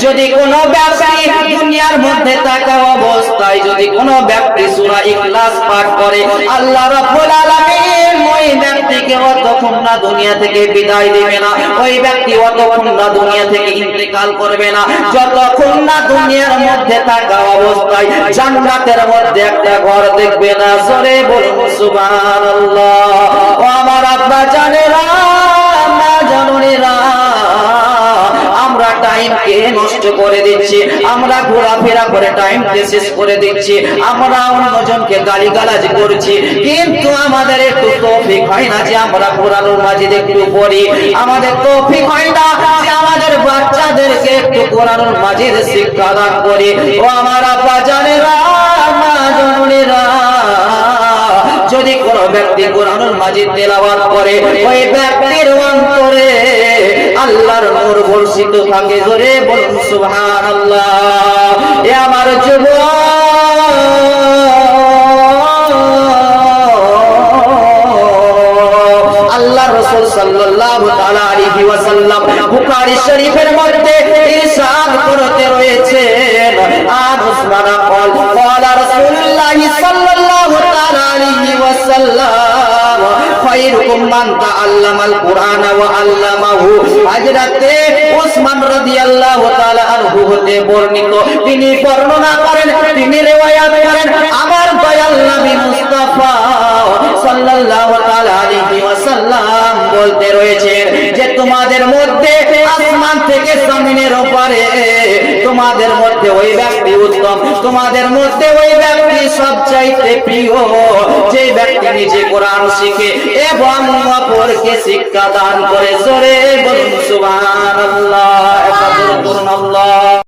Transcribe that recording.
যদি কোনো ব্যক্তি দুনিয়ার মধ্যে থাকা অবস্থায় যদি কোনো ব্যক্তি সূরা ইখলাস পাঠ করে, আল্লাহ রাব্বুল আলামিন ওই ব্যক্তিকে অতক্ষণ না দুনিয়া থেকে বিদায় দিবে না, ওই ব্যক্তি অতক্ষণ না দুনিয়া থেকে ইন্তেকাল করবে না যতক্ষণ না দুনিয়ার মধ্যে থাকা অবস্থায় জান্নাতের মধ্যে একটা ঘর দেখবে না। জোরে বলুন সুবহানাল্লাহ। ও আমার আব্বা জানেরা, মা জননীরা, আমরা টাইমকে নষ্ট করে দিচ্ছি, আমরা ঘোরাফেরা করে টাইমকে শেষ করে দিচ্ছি, আমরা অন্যজনকে গালিগালাজ করছি, কিন্তু আমাদের একটু তৌফিক হয় না যে আমরা কোরআনুল মাজিদ একটু পড়ি, আমাদের তৌফিক হয় না যে আমাদের বাচ্চাদেরকে একটু কোরআনুল মাজিদ শিক্ষা দান করি। ও আমার আব্বা জানেরা, মা জননীরা, যদি কোন ব্যক্তি কোরআনুল মাজিদ তেলাওয়াত করে, ওই ব্যক্তির অন্তরে আল্লাহর নূর বর্ষিত থাকে। জোরে বলুন সুবহানাল্লাহ। এ আমার যুবক, আল্লাহ রাসূল সাল্লাল্লাহু তাআলা আলাইহি ওয়াসাল্লাম বুখারী শরীফের মধ্যে ইরশাদ করতে রয়েছেন, আন উসমান ক্বালা রাসূলুল্লাহ সাল্লাল্লাহু তাআলা আলাইহি ওয়াসাল্লাম খায়রুকুম মান তাআল্লামাল কুরআন ওয়া আল্লামাহু। হযরতে উসমান রাদিয়াল্লাহু তাআলা আনহু হতে বর্ণিত, তিনি বর্ণনা করেন, তিনি riwayat করেন, আমার দয়াল নবী মুস্তাফা সাল্লাল্লাহু তাআলা আলাইহি ওয়াসাল্লাম বলতে রয়েছেন যে তোমাদের মধ্যে আসমান থেকে জমিনের উপরে তোমাদের মধ্যে ওই ব্যক্তি উত্তম, তোমাদের মধ্যে ওই ব্যক্তি সবচাইতে প্রিয় যে ব্যক্তি নিজে কোরআন শিখে এবং অপরকে শিক্ষা দান করে। জোরে বলুন সুবহানাল্লাহ।